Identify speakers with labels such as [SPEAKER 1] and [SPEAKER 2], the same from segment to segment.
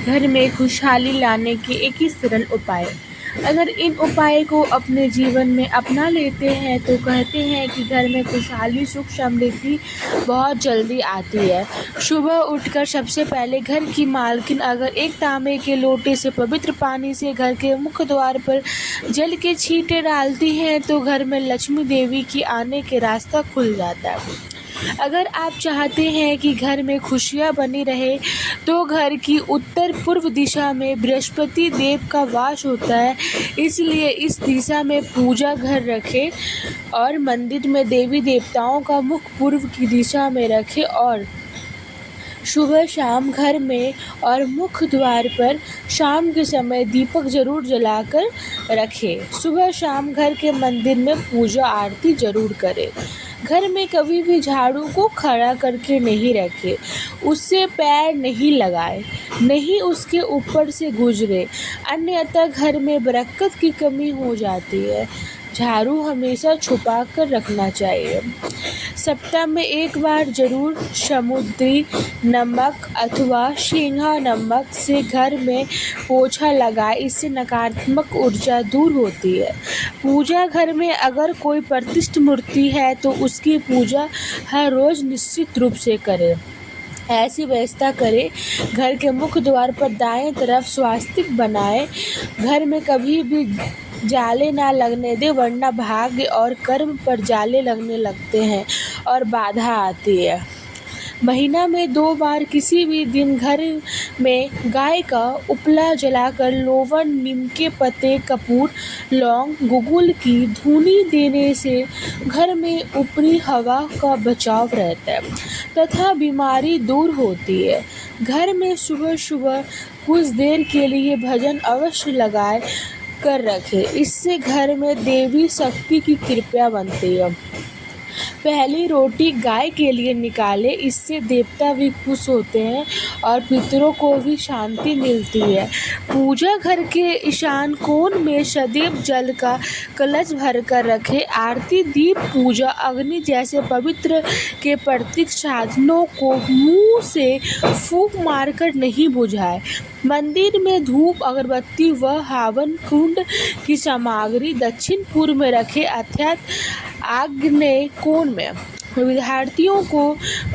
[SPEAKER 1] घर में खुशहाली लाने के 21 सरल उपाय। अगर इन उपाय को अपने जीवन में अपना लेते हैं तो कहते हैं कि घर में खुशहाली, सुख, समृद्धि बहुत जल्दी आती है। सुबह उठकर सबसे पहले घर की मालकिन अगर एक तांबे के लोटे से पवित्र पानी से घर के मुख्य द्वार पर जल के छींटे डालती हैं तो घर में लक्ष्मी देवी की आने के रास्ता खुल जाता है। अगर आप चाहते हैं कि घर में खुशियां बनी रहे तो घर की उत्तर पूर्व दिशा में बृहस्पति देव का वास होता है, इसलिए इस दिशा में पूजा घर रखें और मंदिर में देवी देवताओं का मुख पूर्व की दिशा में रखें और सुबह शाम घर में और मुख्य द्वार पर शाम के समय दीपक जरूर जलाकर रखें। सुबह शाम घर के मंदिर में पूजा आरती जरूर करें। घर में कभी भी झाड़ू को खड़ा करके नहीं रखें, उससे पैर नहीं लगाएं, नहीं उसके ऊपर से गुजरे, अन्यथा घर में बरकत की कमी हो जाती है। झाड़ू हमेशा छुपा कर रखना चाहिए। सप्ताह में एक बार जरूर समुद्री नमक अथवा सेंधा नमक से घर में पोछा लगाए, इससे नकारात्मक ऊर्जा दूर होती है। पूजा घर में अगर कोई प्रतिष्ठित मूर्ति है तो उसकी पूजा हर रोज निश्चित रूप से करें। ऐसी व्यवस्था करें। घर के मुख्य द्वार पर दाएं तरफ स्वास्तिक बनाएं। घर में कभी भी जाले ना लगने दे, वरना भाग्य और कर्म पर जाले लगने लगते हैं और बाधा आती है। महीना में 2 बार किसी भी दिन घर में गाय का उपला जलाकर लोवन, नीम के पत्ते, कपूर, लौंग, गुगुल की धूनी देने से घर में ऊपरी हवा का बचाव रहता है तथा बीमारी दूर होती है। घर में सुबह सुबह कुछ देर के लिए भजन अवश्य लगाए कर रखें, इससे घर में देवी शक्ति की कृपा बनती है। पहली रोटी गाय के लिए निकालें, इससे देवता भी खुश होते हैं और पितरों को भी शांति मिलती है। पूजा घर के ईशान कोण में सदैव जल का कलश भरकर रखें। आरती, दीप, पूजा, अग्नि जैसे पवित्र के प्रतीक साधनों को मुंह से फूंक मारकर नहीं बुझाएं। मंदिर में धूप, अगरबत्ती व हवन कुंड की सामग्री दक्षिण पूर्व में रखें अर्थात आग्नेय कोण में। विद्यार्थियों को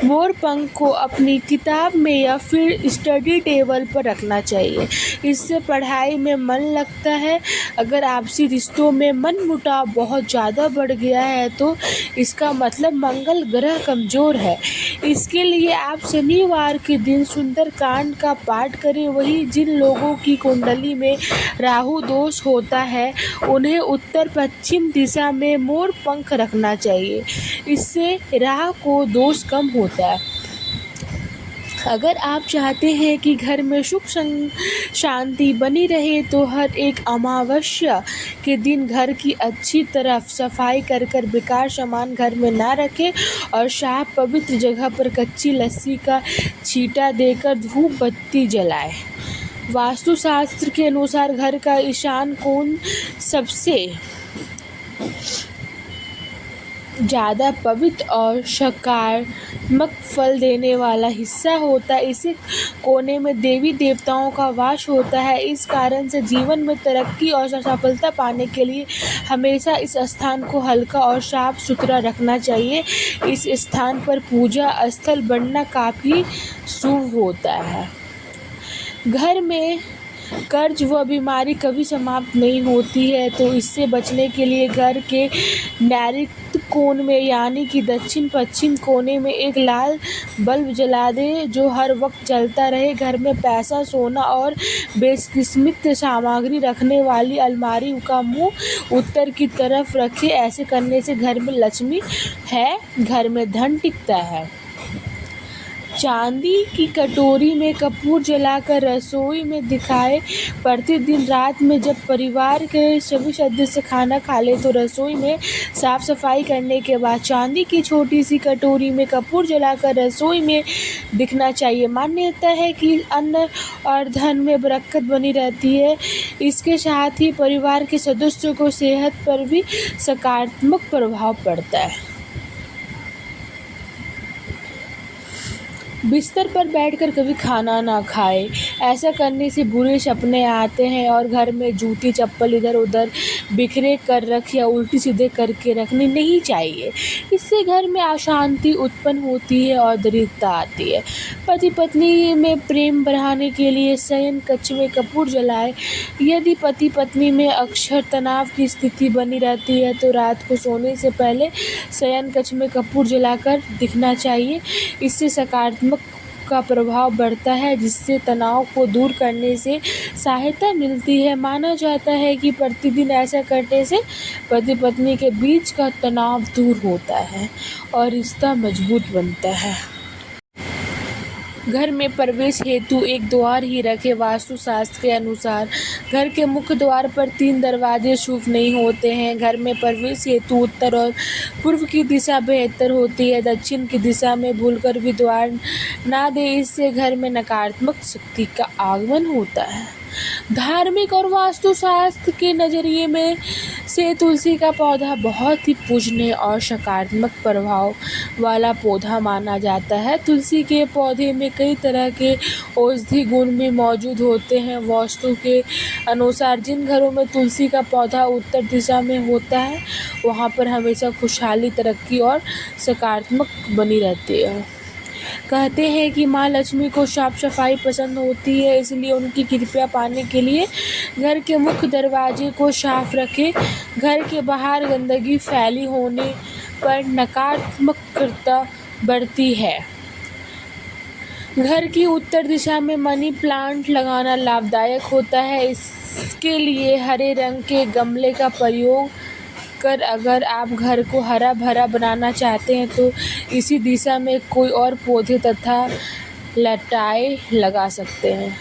[SPEAKER 1] मोर पंख को अपनी किताब में या फिर स्टडी टेबल पर रखना चाहिए, इससे पढ़ाई में मन लगता है। अगर आपसी रिश्तों में मनमुटाव बहुत ज़्यादा बढ़ गया है तो इसका मतलब मंगल ग्रह कमज़ोर है। इसके लिए आप शनिवार के दिन सुंदरकांड का पाठ करें। वहीं जिन लोगों की कुंडली में राहु दोष होता है उन्हें उत्तर पश्चिम दिशा में मोर पंख रखना चाहिए, इससे राहु को दोष कम होता है। अगर आप चाहते हैं कि घर में सुख शांति बनी रहे तो हर एक अमावस्या के दिन घर की अच्छी तरफ सफाई कर बेकार सामान घर में ना रखें और साफ पवित्र जगह पर कच्ची लस्सी का छींटा देकर धूप बत्ती जलाएं। वास्तुशास्त्र के अनुसार घर का ईशान कोण सबसे ज़्यादा पवित्र और सकारात्मक फल देने वाला हिस्सा होता है। इसी कोने में देवी देवताओं का वास होता है। इस कारण से जीवन में तरक्की और सफलता पाने के लिए हमेशा इस स्थान को हल्का और साफ सुथरा रखना चाहिए। इस स्थान पर पूजा स्थल बनना काफ़ी शुभ होता है। घर में कर्ज व बीमारी कभी समाप्त नहीं होती है, तो इससे बचने के लिए घर के नैऋत्य कोण में यानी कि दक्षिण पश्चिम कोने में एक लाल बल्ब जला दें जो हर वक्त जलता रहे। घर में पैसा, सोना और बेशकीमती सामग्री रखने वाली अलमारी का मुंह उत्तर की तरफ रखें। ऐसे करने से घर में लक्ष्मी है, घर में धन टिकता है। चांदी की कटोरी में कपूर जलाकर रसोई में दिखाएं। प्रतिदिन रात में जब परिवार के सभी सदस्य खाना खा ले तो रसोई में साफ सफाई करने के बाद चांदी की छोटी सी कटोरी में कपूर जलाकर रसोई में दिखना चाहिए। मान्यता है कि अन्न और धन में बरकत बनी रहती है। इसके साथ ही परिवार के सदस्यों को सेहत पर भी सकारात्मक प्रभाव पड़ता है। बिस्तर पर बैठकर कभी खाना ना खाएं। ऐसा करने से बुरे सपने आते हैं और घर में जूती चप्पल इधर उधर बिखरे कर रख या उल्टी सीधे करके रखनी नहीं चाहिए। इससे घर में अशांति उत्पन्न होती है और दरिद्रता आती है। पति पत्नी में प्रेम बढ़ाने के लिए शयन कक्ष में कपूर जलाएं। यदि पति पत्नी में अक्सर तनाव की स्थिति बनी रहती है तो रात को सोने से पहले शयन कक्ष में कपूर जलाकर दिखना चाहिए। इससे सकारात्मक का प्रभाव बढ़ता है, जिससे तनाव को दूर करने से सहायता मिलती है। माना जाता है कि प्रतिदिन ऐसा करने से पति पत्नी के बीच का तनाव दूर होता है और रिश्ता मजबूत बनता है। घर में प्रवेश हेतु एक द्वार ही रखें। वास्तुशास्त्र के अनुसार घर के मुख्य द्वार पर 3 दरवाजे शुभ नहीं होते हैं। घर में प्रवेश हेतु उत्तर और पूर्व की दिशा बेहतर होती है। दक्षिण की दिशा में भूलकर भी द्वार ना दें, इससे घर में नकारात्मक शक्ति का आगमन होता है। धार्मिक और वास्तुशास्त्र के नज़रिए में से तुलसी का पौधा बहुत ही पूजनीय और सकारात्मक प्रभाव वाला पौधा माना जाता है। तुलसी के पौधे में कई तरह के औषधि गुण भी मौजूद होते हैं। वास्तु के अनुसार जिन घरों में तुलसी का पौधा उत्तर दिशा में होता है, वहाँ पर हमेशा खुशहाली, तरक्की और सकारात्मक बनी रहती है। कहते हैं कि माँ लक्ष्मी को साफ सफाई पसंद होती है, इसलिए उनकी कृपा पाने के लिए घर के मुख्य दरवाजे को साफ रखें। घर के बाहर गंदगी फैली होने पर नकारात्मकता बढ़ती है। घर की उत्तर दिशा में मनी प्लांट लगाना लाभदायक होता है। इसके लिए हरे रंग के गमले का प्रयोग कर अगर आप घर को हरा भरा बनाना चाहते हैं तो इसी दिशा में कोई और पौधे तथा लताएं लगा सकते हैं।